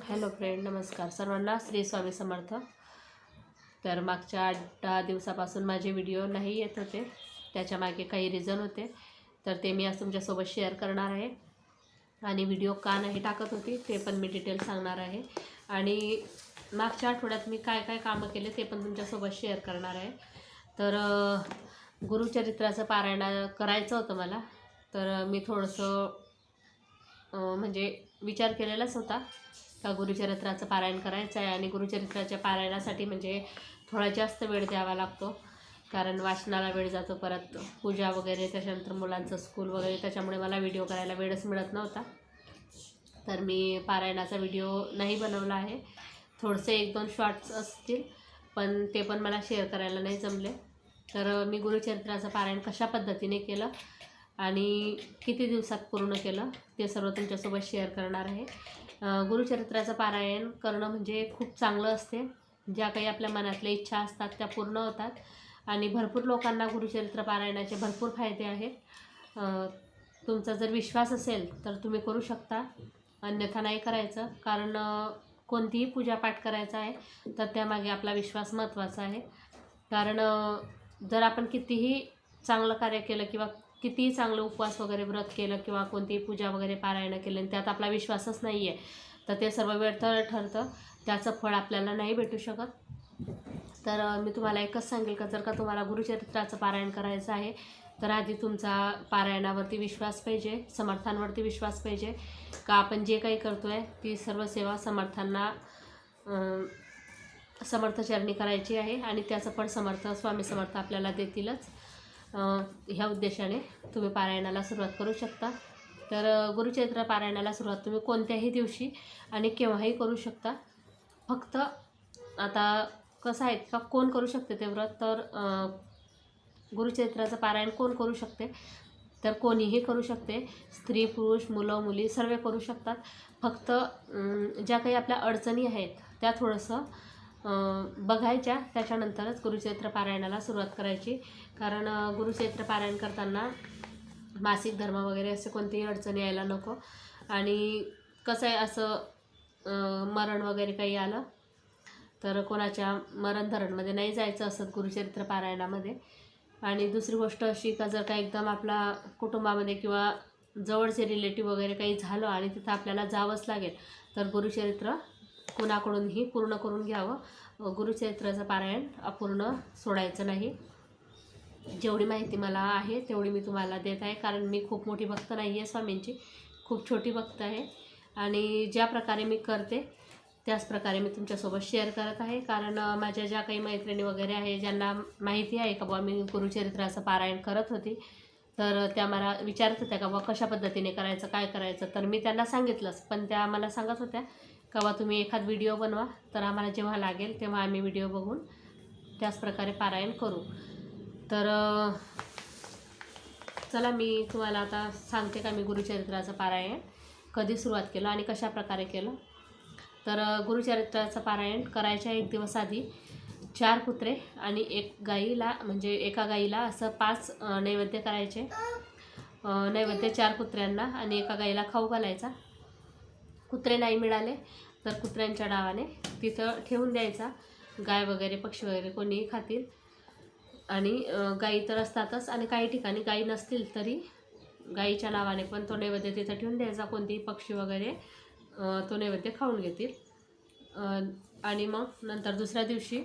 Hello friend, नमस्कार सर्वांना. श्री स्वामी समर्थ. तर मागच्या 8-10 दिवसापासून माझे व्हिडिओ नाही येत होते, त्याच्यामागे काही रिझन होते. तर ते मी आज तुमच्यासोबत शेअर करणार आहे. आणि व्हिडिओ का नाही टाकत होती ते पण मी डिटेल सांगणार आहे. आणि मागच्या आठवड्यात मी काय काय कामं केले ते पण तुमच्यासोबत शेअर करणार आहे. तर गुरुचरित्राचं पारायण करायचं होतं मला. तर मी थोडंसं म्हणजे विचार केलेलाच होता का गुरुचरित्राचं पारायण करायचं आहे. आणि गुरुचरित्राच्या पारायणासाठी म्हणजे थोडा जास्त वेळ द्यावा लागतो, कारण वाचनाला वेळ जातो, परत पूजा वगैरे, त्याच्यानंतर मुलांचं स्कूल वगैरे, त्याच्यामुळे मला व्हिडिओ करायला वेळच मिळत नव्हता. तर मी पारायणाचा व्हिडिओ नाही बनवला आहे. थोडेसे 1-2 शॉर्ट्स असतील, पण ते पण मला शेअर करायला नाही जमले. तर मी गुरुचरित्राचं पारायण कशा पद्धतीने केलं आणि किती दिवसात पूर्ण केलं ते सर्व तुमच्यासोबत शेअर करणार आहे. गुरुचरित्राचं पारायण करणं म्हणजे खूप चांगलं असते. ज्या काही आपल्या मनातल्या इच्छा असतात त्या पूर्ण होतात. आणि भरपूर लोकांना गुरुचरित्र पारायणाचे भरपूर फायदे आहेत. तुमचा जर विश्वास असेल तर तुम्ही करू शकता, अन्यथा नाही करायचं. कारण कोणतीही पूजापाठ करायचा आहे तर त्यामागे आपला विश्वास महत्त्वाचा आहे. कारण जर आपण कितीही चांगलं कार्य केलं किंवा कितीही चांगलं उपवास वगैरे व्रत केलं किंवा कोणतीही पूजा वगैरे पारायण केलं आणि त्यात आपला विश्वासच नाही आहे, तर ते सर्व व्यर्थ ठरतं. त्याचं फळ आपल्याला नाही भेटू शकत. तर मी तुम्हाला एकच सांगेल का, जर का तुम्हाला गुरुचरित्राचं पारायण करायचं आहे तर आधी तुमचा पारायणावरती विश्वास पाहिजे, समर्थांवरती विश्वास पाहिजे का आपण जे काही करतो आहे ती सर्व सेवा समर्थांना समर्थचरणी करायची आहे आणि त्याचं फळ स्वामी समर्थ आपल्याला देतीलच. ह्या उद्देशाने तुम्ही पारायणाला सुरुवात करू शकता. तर गुरुचरित्र पारायणाला सुरुवात तुम्ही कोणत्याही दिवशी आणि केव्हाही करू शकता. फक्त आता कसं आहे का, कोण करू शकते ते व्रत, तर गुरुचरित्राचं पारायण कोण करू शकते, तर कोणीही करू शकते. स्त्री पुरुष मुलं मुली सर्व करू शकतात. फक्त ज्या काही आपल्या अडचणी आहेत त्या थोडंसं बघायच्या, त्याच्यानंतरच गुरुचरित्र पारायणाला सुरुवात करायची. कारण गुरुचरित्र पारायण करताना मासिक धर्म वगैरे असे कोणतीही अडचणी यायला नको. आणि कसं आहे, असं मरण वगैरे काही आलं तर कोणाच्या मरणधरणमध्ये नाही जायचं असत गुरुचरित्र पारायणामध्ये. आणि दुसरी गोष्ट अशी का, जर का एकदम आपला कुटुंबामध्ये किंवा जवळचे रिलेटिव्ह वगैरे काही झालं आणि तिथं आपल्याला जावंच लागेल तर गुरुचरित्र कुणाकडूनही पूर्ण करून घ्यावं. गुरुचरित्राचं पारायण अपूर्ण सोडायचं नाही. जेवढी माहिती मला आहे तेवढी मी तुम्हाला देत आहे, कारण मी खूप मोठी भक्त नाही आहे स्वामींची, खूप छोटी भक्त आहे. आणि ज्या प्रकारे मी करते त्याच प्रकारे मी तुमच्यासोबत शेअर करत आहे. कारण माझ्या ज्या काही मैत्रिणी वगैरे आहे ज्यांना माहिती आहे का बुवा मी गुरुचरित्राचं पारायण करत होती, तर त्या मला विचारत होत्या का बुवा कशा पद्धतीने करायचं, काय करायचं. तर मी त्यांना सांगितलंच, पण त्या मला सांगत होत्या का बुवा तुम्ही एखाद व्हिडिओ बनवा, तर आम्हाला जेव्हा लागेल तेव्हा आम्ही व्हिडिओ बघून त्याच प्रकारे पारायण करू. तर चला मी तुम्हाला आता सांगते का मी गुरुचरित्राचं पारायण कधी सुरुवात केलं आणि कशा प्रकारे केलं. तर गुरुचरित्राचं पारायण करायच्या 1 दिवस आधी 4 कुत्रे आणि 1 गाईला, म्हणजे एका गाईला असं 5 नैवेद्य करायचे. नैवेद्य 4 कुत्र्यांना आणि एका गाईला खाऊ घालायचा. कुत्रे नाही मिळाले तर कुत्र्यांच्या नावाने तिथं ठेवून द्यायचा. गाय वगैरे पक्षी वगैरे कोणीही खातील. आणि गाई तर असतातच, आणि काही ठिकाणी गाई नसतील तरी गाईच्या नावाने पण तो नैवेद्य तिथं ठेवून द्यायचा. कोणतेही पक्षी वगैरे तो नैवेद्य खाऊन घेतील. आणि मग नंतर दुसऱ्या दिवशी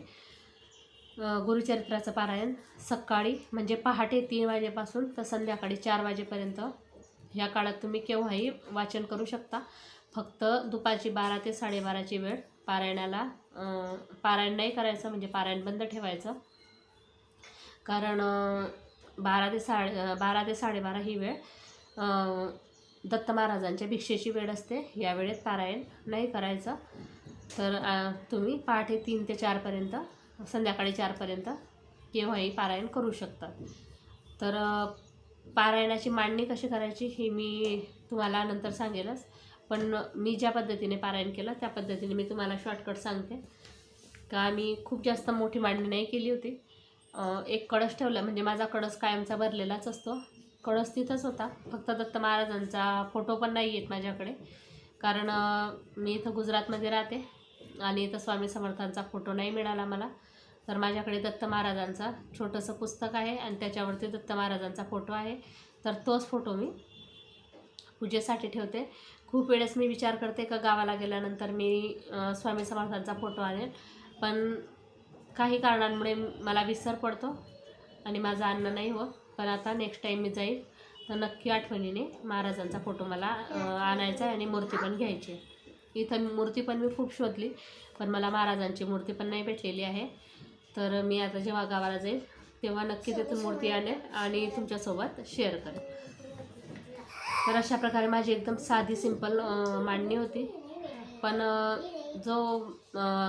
गुरुचरित्राचं पारायण सकाळी म्हणजे पहाटे 3 वाजेपासून तर संध्याकाळी 4 वाजेपर्यंत ह्या काळात तुम्ही केव्हाही वाचन करू शकता. फक्त दुपारची 12 ते 12:30ची वेळ पारायणाला, पारायण नाही करायचं, म्हणजे पारायण बंद ठेवायचं. कारण 12 ते 12:30 ही वेळ दत्त महाराजांच्या भिक्षेची वेळ असते. या वेळेत पारायण नाही करायचं. तर तुम्ही पहाटे 3 ते 4पर्यंत, संध्याकाळी 4पर्यंत केव्हाही पारायण करू शकता. तर पारायणाची मांडणी कशी करायची ही मी तुम्हाला नंतर सांगेलच, पण मी ज्या पद्धतीने पारायण केलं त्या पद्धतीने मी तुम्हाला शॉर्टकट सांगते. का मी खूप जास्त मोठी मांडणी नाही केली होती. एक कळस ठेवला, म्हणजे माझा कळस कायमचा भरलेलाच असतो. कळस तिथंच होता, फक्त दत्त महाराजांचा फोटो पण नाही आहेत माझ्याकडे. कारण मी इथं गुजरातमध्ये राहते आणि इथं स्वामी समर्थांचा फोटो नाही मिळाला मला. तर माझ्याकडे दत्त महाराजांचा छोटंसं पुस्तक आहे आणि त्याच्यावरती दत्त महाराजांचा फोटो आहे. तर तोच फोटो मी पूजेसाठी ठेवते. खूप वेळेस मी विचार करते का गावाला गेल्यानंतर मी स्वामी समर्थांचा फोटो आणेल, पण काही कारणांमुळे मला विसर पडतो आणि माझं आणणं नाही होत. पण आता नेक्स्ट टाईम मी जाईल तर नक्की आठवणीने महाराजांचा फोटो मला आणायचा आहे आणि मूर्ती पण घ्यायची आहे. इथं मूर्ती पण मी खूप शोधली, पण मला महाराजांची मूर्ती पण नाही भेटलेली आहे. तर मी आता जेव्हा गावाला जाईल तेव्हा नक्की तिथून मूर्ती आणेल आणि तुमच्यासोबत शेअर करेन. तर अशा प्रकारे माझी एकदम साधी सिंपल मांडणी होती. पण जो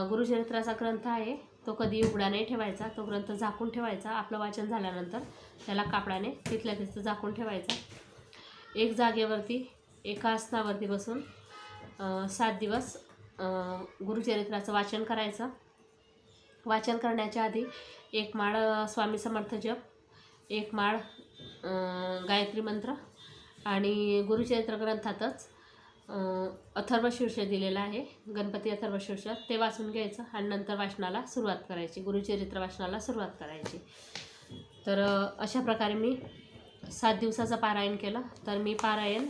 गुरुचरित्राचा ग्रंथ आहे तो कधी उघडा नाही ठेवायचा. तो ग्रंथ झाकून ठेवायचा. आपलं वाचन झाल्यानंतर त्याला कापडाने तिथल्या तिथं झाकून ठेवायचा. एक जागेवरती एका आसनावरती बसून 7 दिवस गुरुचरित्राचं वाचन करायचं. वाचन करण्याच्या आधी एक माळ स्वामी समर्थ जप, एक माळ गायत्री मंत्र आणि गुरुचरित्र ग्रंथातच अथर्वशीर्ष दिलेलं आहे, गणपती अथर्वशीर्ष, ते वाचून घ्यायचं आणि नंतर वाचनाला सुरुवात करायची, गुरुचरित्र वाचनाला सुरुवात करायची. तर अशा प्रकारे मी 7 दिवसाचं पारायण केलं. तर मी पारायण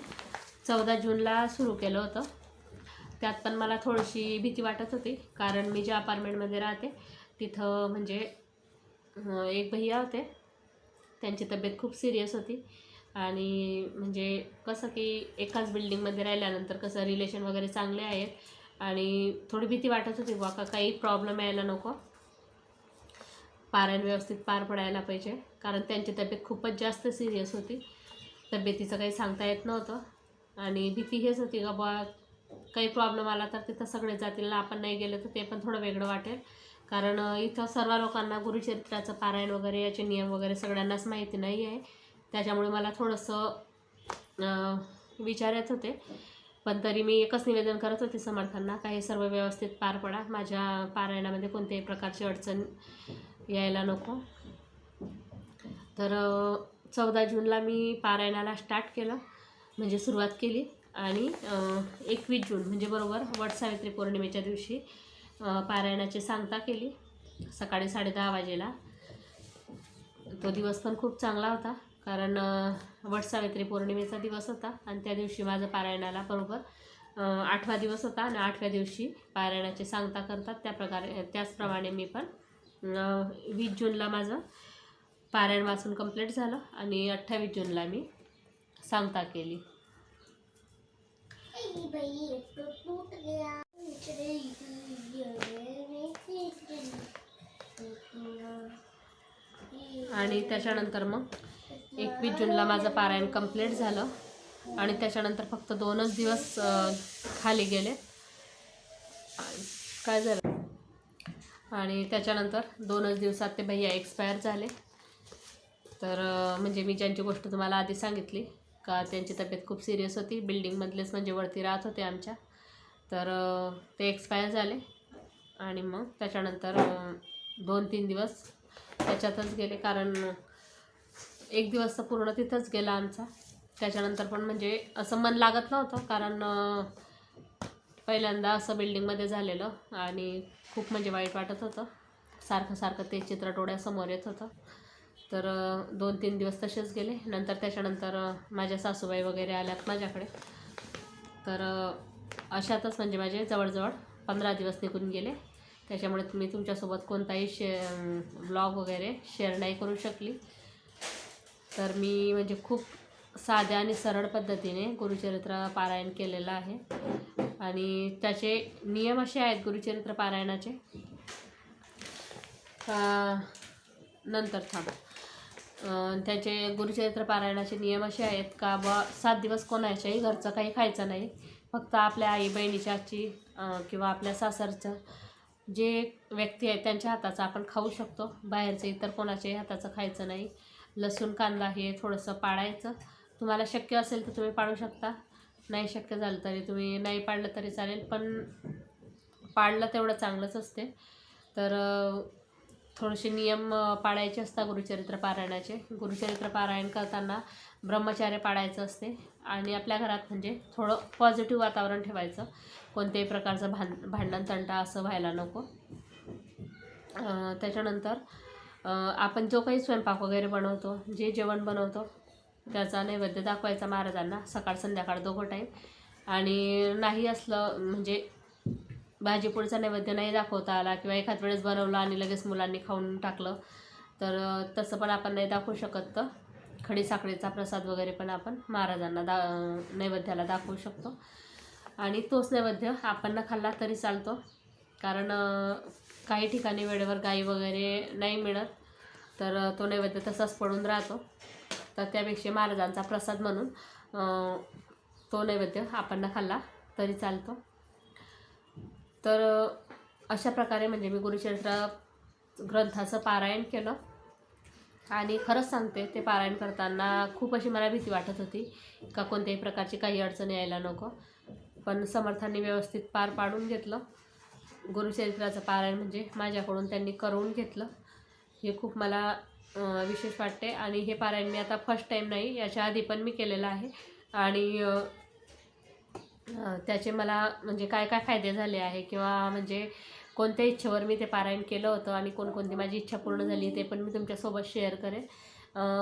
14 जूनला सुरू केलं होतं. त्यात पण मला थोडीशी भीती वाटत होती, कारण मी ज्या अपार्टमेंटमध्ये राहते तिथं म्हणजे एक भैया होते, त्यांची तब्येत खूप सिरियस होती. आणि म्हणजे कसं की एकाच बिल्डिंगमध्ये राहिल्यानंतर कसं रिलेशन वगैरे चांगले आहेत आणि थोडी भीती वाटत होती का काही प्रॉब्लेम यायला नको, पारायण व्यवस्थित पार पडायला पाहिजे. कारण त्यांची तब्येत खूपच जास्त सिरियस होती. तब्येतीचं काही सांगता येत नव्हतं आणि भीती हेच होती का बा काही प्रॉब्लेम आला तर तिथं सगळे जातील ना, आपण नाही गेलं तर ते पण थोडं वेगळं वाटेल. कारण इथं सर्व लोकांना गुरुचरित्राचं पारायण वगैरे याचे नियम वगैरे सगळ्यांनाच माहिती नाही आहे. त्याच्यामुळे मला थोडंसं विचार येत होते. पण तरी मी एकच निवेदन करत होते समर्थांना, काही सर्व व्यवस्थित पार पडा, माझ्या पारायणामध्ये कोणत्याही प्रकारची अडचण यायला नको. तर 14 जूनला मी पारायणाला स्टार्ट केलं, म्हणजे सुरुवात केली. आणि 21 जून म्हणजे बरोबर वटसावित्री पौर्णिमेच्या दिवशी पारायणाची सांगता केली सकाळी 10:30 वाजेला. तो दिवस पण खूप चांगला होता, कारण वटसावित्री पौर्णिमेचा दिवस होता आणि त्या दिवशी माझं पारायणाला बरोबर 8वा दिवस होता आणि 8व्या दिवशी पारायणाची सांगता करतात. त्याचप्रमाणे मी पण 20 जूनला माझं पारायण वाचून कंप्लीट झालं आणि 28 जूनला मी सांगता केली. आणि त्याच्यानंतर मग 21 जूनला माझं पारायण कंप्लीट झालं आणि त्याच्यानंतर फक्त 2च दिवस खाली गेले. काय झालं आणि त्याच्यानंतर 2च दिवसात ते भैया एक्सपायर झाले. तर म्हणजे मी ज्यांची गोष्ट तुम्हाला आधी सांगितली का त्यांची तब्येत खूप सिरियस होती, बिल्डिंगमधलेच म्हणजे वरती राहत होते आमच्या, तर ते एक्सपायर झाले. आणि मग त्याच्यानंतर 2-3 दिवस त्याच्यातच गेले, कारण एक दिवस तर पूर्ण तिथंच गेला आमचा. त्याच्यानंतर पण म्हणजे असं मन लागत नव्हतं, कारण पहिल्यांदा असं बिल्डिंगमध्ये झालेलं आणि खूप म्हणजे वाईट वाटत होतं. सारखं ते चित्र डोळ्यासमोर येत होतं. तर 2-3 दिवस तसेच गेले. नंतर त्याच्यानंतर माझ्या सासूबाई वगैरे आल्यात माझ्याकडे. तर अशातच म्हणजे माझे जवळजवळ 15 दिवस निघून गेले. त्याच्यामुळे मी तुमच्यासोबत कोणताही ब्लॉग वगैरे शेअर नाही करू शकली. तर मी म्हणजे खूप साध्या आणि सरळ पद्धतीने गुरुचरित्र पारायण केलेलं आहे आणि त्याचे नियम असे आहेत गुरुचरित्र पारायणाचे. नंतर त्याचे गुरुचरित्र पारायणाचे नियम असे आहेत का 7 दिवस कोणाच्याही घरचं काही खायचं नाही. फक्त आपल्या आई बहिणीच्या हातची किंवा आपल्या सासरचं जे व्यक्ती आहेत त्यांच्या हाताचं आपण खाऊ शकतो. बाहेरचं इतर कोणाच्याही हाताचं खायचं नाही. लसूण कांदा हे थोडंसं पाळायचं. तुम्हाला शक्य असेल तर तुम्ही पाळू शकता, नाही शक्य झालं तरी तुम्ही नाही पाळलं तरी चालेल, पण पाळलं तेवढं चांगलंच असते. तर थोडेसे नियम पाळायचे असतात गुरुचरित्र पारायणाचे. गुरुचरित्र पारायण करताना ब्रह्मचर्य पाळायचं असते आणि आपल्या घरात म्हणजे थोडं पॉझिटिव्ह वातावरण ठेवायचं. कोणत्याही प्रकारचं भांडण तंटा असं व्हायला नको. त्याच्यानंतर आपण जो काही स्वयंपाक वगैरे बनवतो, जे जेवण बनवतो त्याचा नैवेद्य दाखवायचा महाराजांना सकाळ संध्याकाळ दोघं टाईम. आणि नाही असलं म्हणजे भाजीपोळीचा नैवेद्य नाही दाखवता आला किंवा एखाद वेळेस बनवलं आणि लगेच मुलांनी खाऊन टाकलं तर तसं पण आपण नाही दाखवू शकत. तर खडी साखरेचा प्रसाद वगैरे पण आपण महाराजांना नैवेद्याला दाखवू शकतो. आणि तोच नैवेद्य आपण न खाल्ला तरी चालतो, कारण काही ठिकाणी वेळेवर गाई वगैरे नाही मिळत तर तो नैवेद्य तसाच पडून राहतो. तर त्यापेक्षा महाराजांचा प्रसाद म्हणून तो नैवेद्य आपण न खाल्ला तरी चालतो. तर अशा प्रकारे म्हणजे मी गुरुचरित्र ग्रंथाचं पारायण केलं. आणि खरंच सांगते, ते पारायण करताना खूप अशी मला भीती वाटत होती का कोणत्याही प्रकारची काही अडचण यायला नको, पण समर्थांनी व्यवस्थित पार पाडून घेतलं. गुरुचरित्राचं पारायण म्हणजे माझ्याकडून त्यांनी करून घेतलं, हे खूप मला विशेष वाटते. आणि हे पारायण मी आता फर्स्ट टाईम नाही, याच्या आधी पण मी केलेलं आहे. आणि त्याचे मला म्हणजे काय काय फायदे झाले आहे किंवा म्हणजे कोणत्या इच्छेवर मी ते पारायण केलं होतं आणि कोणकोणती माझी इच्छा पूर्ण झाली ते पण मी तुमच्यासोबत शेअर करेन.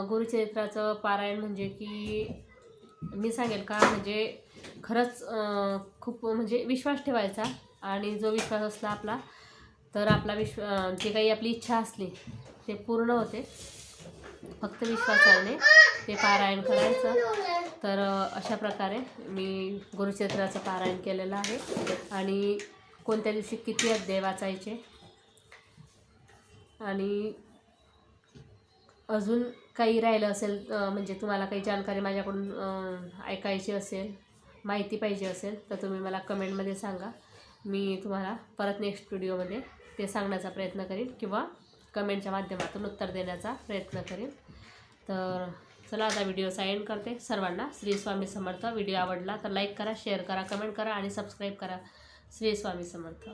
गुरुचरित्राचं पारायण म्हणजे की मी सांगेल का म्हणजे खरंच खूप म्हणजे विश्वास ठेवायचा. आणि जो विश्वास असला आपला तर आपला जे काही आपली इच्छा असली ते पूर्ण होते. फक्त विश्वासाने ते पारायण करायचं. तर अशा प्रकारे मी गुरुचरित्राचं पारायण केलेलं आहे. आणि कोणत्या दिवशी किती अध्याय वाचायचे आणि अजून काही राहिलं असेल म्हणजे तुम्हाला काही जानकारी माझ्याकडून ऐकायची असेल, माहिती पाहिजे असेल तर तुम्ही मला कमेंटमध्ये सांगा. मी तुम्हाला परत नेक्स्ट व्हिडिओमध्ये ते सांगण्याचा प्रयत्न करीन किंवा कमेंटच्या माध्यमातून उत्तर देण्याचा प्रयत्न करीन. तर चला आता व्हिडिओचा एंड करते. सर्वांना श्री स्वामी समर्थ. व्हिडिओ आवडला तर लाईक करा, शेअर करा, कमेंट करा आणि सबस्क्राईब करा. श्री स्वामी समर्थ.